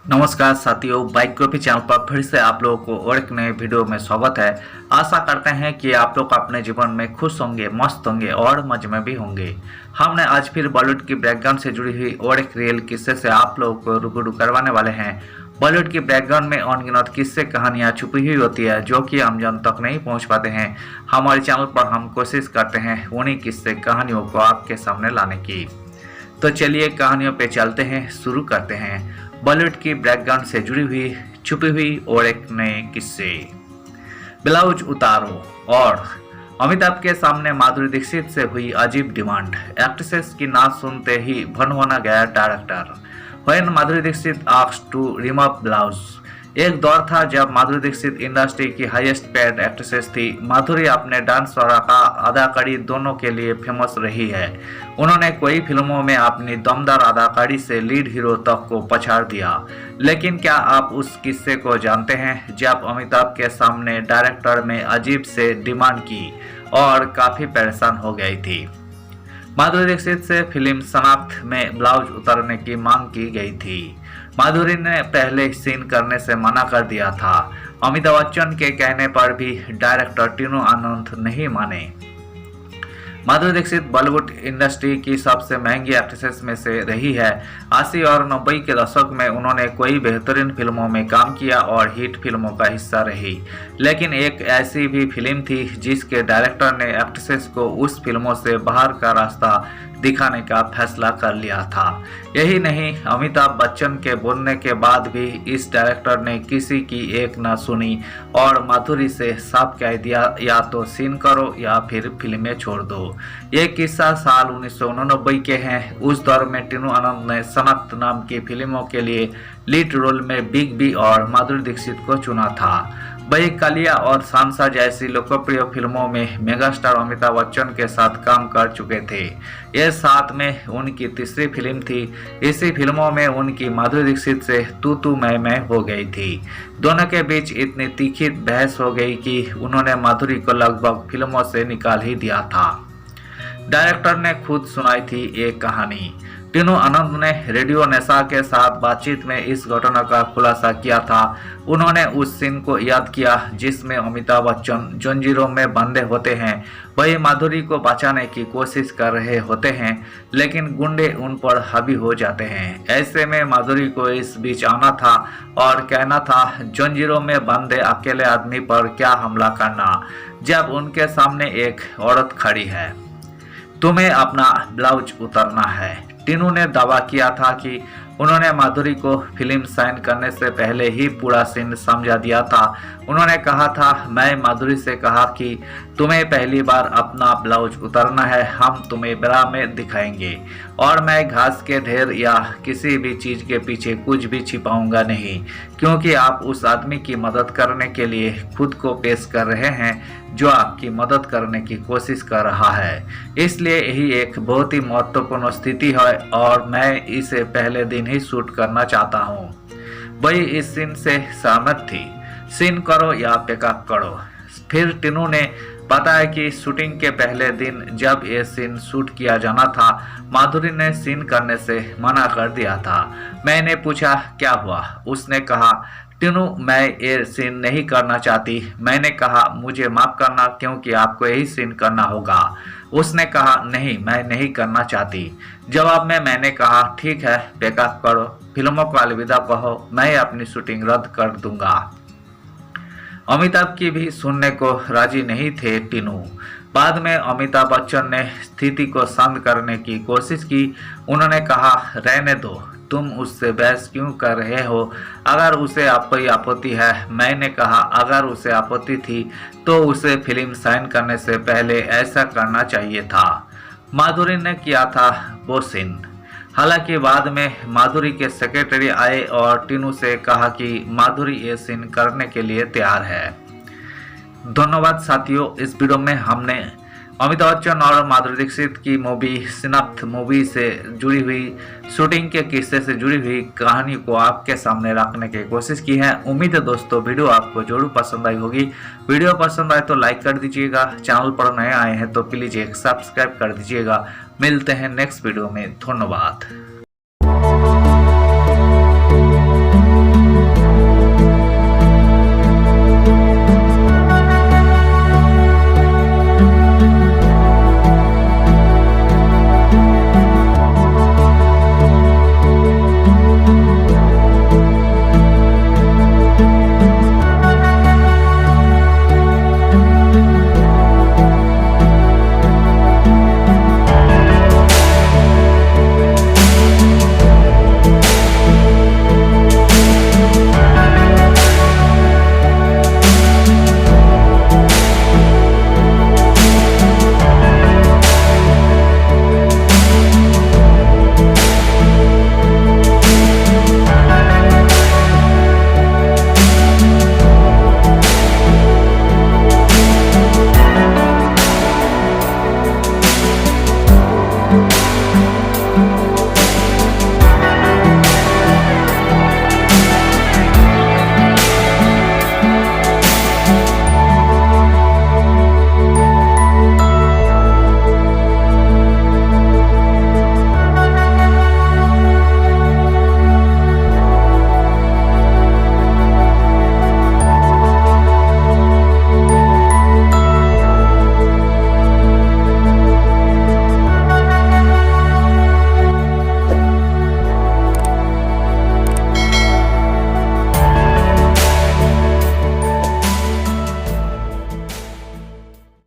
नमस्कार साथियों, biography channel पर फिर से आप लोगों को और एक नए वीडियो में स्वागत है। आशा करते हैं कि आप लोग अपने जीवन में खुश होंगे, मस्त होंगे और मजे में भी होंगे। हमने आज फिर बॉलीवुड की बैकग्राउंड से जुड़ी हुई और एक रियल किस्से से आप लोगों को रूबरू करवाने वाले हैं। बॉलीवुड की बैकग्राउंड में अनगिनत किस्से कहानियाँ छुपी हुई होती है जो कि हम जन तक नहीं पहुँच पाते हैं। हमारे चैनल पर हम कोशिश करते हैं उन्हीं किस्से कहानियों को आपके सामने लाने की। तो चलिए कहानियों पे चलते हैं, शुरू करते हैं बॉलीवुड की बैकग्राउंड से जुड़ी हुई छुपी हुई और एक नए किस्से। ब्लाउज उतारो और अमिताभ के सामने माधुरी दीक्षित से हुई अजीब डिमांड। एक्ट्रेसेस की नाम सुनते ही भनभना गया director. When Madhuri Dixit asked to remove blouse. एक दौर था जब माधुरी दीक्षित इंडस्ट्री की हाईएस्ट पेड एक्ट्रेसेस थी। माधुरी अपने डांस और अदाकारी दोनों के लिए फेमस रही है। उन्होंने कई फिल्मों में अपनी दमदार अदाकारी से लीड हीरो तक को पछाड़ दिया। लेकिन क्या आप उस किस्से को जानते हैं जब अमिताभ के सामने डायरेक्टर ने अजीब से डिमांड की और काफी परेशान हो गई थी। माधुरी दीक्षित से फिल्म शनाख्त में ब्लाउज उतारने की मांग की गई थी। माधुरी ने पहले सीन करने से मना कर दिया था। अमिताभ बच्चन के कहने पर भी डायरेक्टर टीनू आनंद नहीं माने। माधुरी दीक्षित बॉलीवुड इंडस्ट्री की सबसे महंगी एक्ट्रेसेस में से रही है। 80 और 90 के दशक में उन्होंने कई बेहतरीन फिल्मों में काम किया और हिट फिल्मों का हिस्सा रही। लेकिन एक ऐसी भी फिल्म थी जिसके डायरेक्टर ने एक्ट्रेसेस को उस फिल्मों से बाहर का रास्ता दिखाने का फैसला कर लिया था। यही नहीं, अमिताभ बच्चन के बोलने के बाद भी इस डायरेक्टर ने किसी की एक न सुनी और माधुरी से साफ कह दिया या तो सीन करो या फिर फिल्में छोड़ दो। ये किस्सा साल 1989 के हैं। उस दौर में टीनू आनंद ने शनाख्त नाम की फिल्मों के लिए लीड रोल में बिग बी और माधुरी दीक्षित को चुना था। वही कालिया और सांसा जैसी लोकप्रिय फिल्मों में मेगास्टार अमिताभ बच्चन के साथ काम कर चुके थे। यह साथ में उनकी तीसरी फिल्म थी। इसी फिल्मों में उनकी माधुरी दीक्षित से तू मैं हो गई थी। दोनों के बीच इतनी तीखी बहस हो गई कि उन्होंने माधुरी को लगभग फिल्मों से निकाल ही दिया था। डायरेक्टर ने खुद सुनाई थी एक कहानी। टीनू आनंद ने रेडियो नेशा के साथ बातचीत में इस घटना का खुलासा किया था। उन्होंने उस सीन को याद किया जिसमें अमिताभ बच्चन जंजीरों में बंधे होते हैं। वही माधुरी को बचाने की कोशिश कर रहे होते हैं, लेकिन गुंडे उन पर हावी हो जाते हैं। ऐसे में माधुरी को इस बीच आना था और कहना था, जंजीरों में बंधे अकेले आदमी पर क्या हमला करना जब उनके सामने एक औरत खड़ी है। तुम्हें अपना ब्लाउज उतारना है। टीनू ने दावा किया था कि उन्होंने माधुरी को फिल्म साइन करने से पहले ही पूरा सीन समझा दिया था। उन्होंने कहा था, मैं माधुरी से कहा कि तुम्हें पहली बार अपना ब्लाउज उतारना है, हम तुम्हें ब्रा में दिखाएंगे और मैं घास के ढेर या किसी भी चीज के पीछे कुछ भी छिपाऊंगा नहीं, क्योंकि आप उस आदमी की मदद करने के लिए खुद को पेश कर रहे हैं जो आपकी मदद करने की कोशिश कर रहा है। इसलिए यही एक बहुत ही महत्वपूर्ण स्थिति है और मैं इसे पहले दिन ही शूट करना चाहता हूँ। वही इस सीन से सहमत थी। सीन करो या पैकअप करो। फिर टीनू ने बताया कि शूटिंग के पहले दिन जब ये सीन शूट किया जाना था, माधुरी ने सीन करने से मना कर दिया था। मैंने पूछा क्या हुआ। उसने कहा, टीनू मैं ये सीन नहीं करना चाहती। मैंने कहा, मुझे माफ करना क्योंकि आपको यही सीन करना होगा। उसने कहा, नहीं मैं नहीं करना चाहती। जवाब में मैंने कहा, ठीक है पैकअप करो, फिल्मों को अलविदा कहो, मैं अपनी शूटिंग रद्द कर दूंगा। अमिताभ की भी सुनने को राजी नहीं थे टीनू। बाद में अमिताभ बच्चन ने स्थिति को शांत करने की कोशिश की। उन्होंने कहा, रहने दो, तुम उससे बहस क्यों कर रहे हो, अगर उसे कोई आपत्ति है। मैंने कहा, अगर उसे आपत्ति थी तो उसे फिल्म साइन करने से पहले ऐसा करना चाहिए था। माधुरी ने किया था वो सीन। हालांकि बाद में माधुरी के सेक्रेटरी आए और टीनू से कहा कि माधुरी ये सीन करने के लिए तैयार है। धन्यवाद साथियों, इस वीडियो में हमने अमिताभ बच्चन और माधुरी दीक्षित की मूवी शनाख्त मूवी से जुड़ी हुई शूटिंग के किस्से से जुड़ी हुई कहानी को आपके सामने रखने की कोशिश की है। उम्मीद है दोस्तों वीडियो आपको जरूर पसंद आई होगी। वीडियो पसंद आए तो लाइक कर दीजिएगा। चैनल पर नए आए हैं तो प्लीज एक सब्सक्राइब कर दीजिएगा। मिलते हैं नेक्स्ट वीडियो में। धन्यवाद।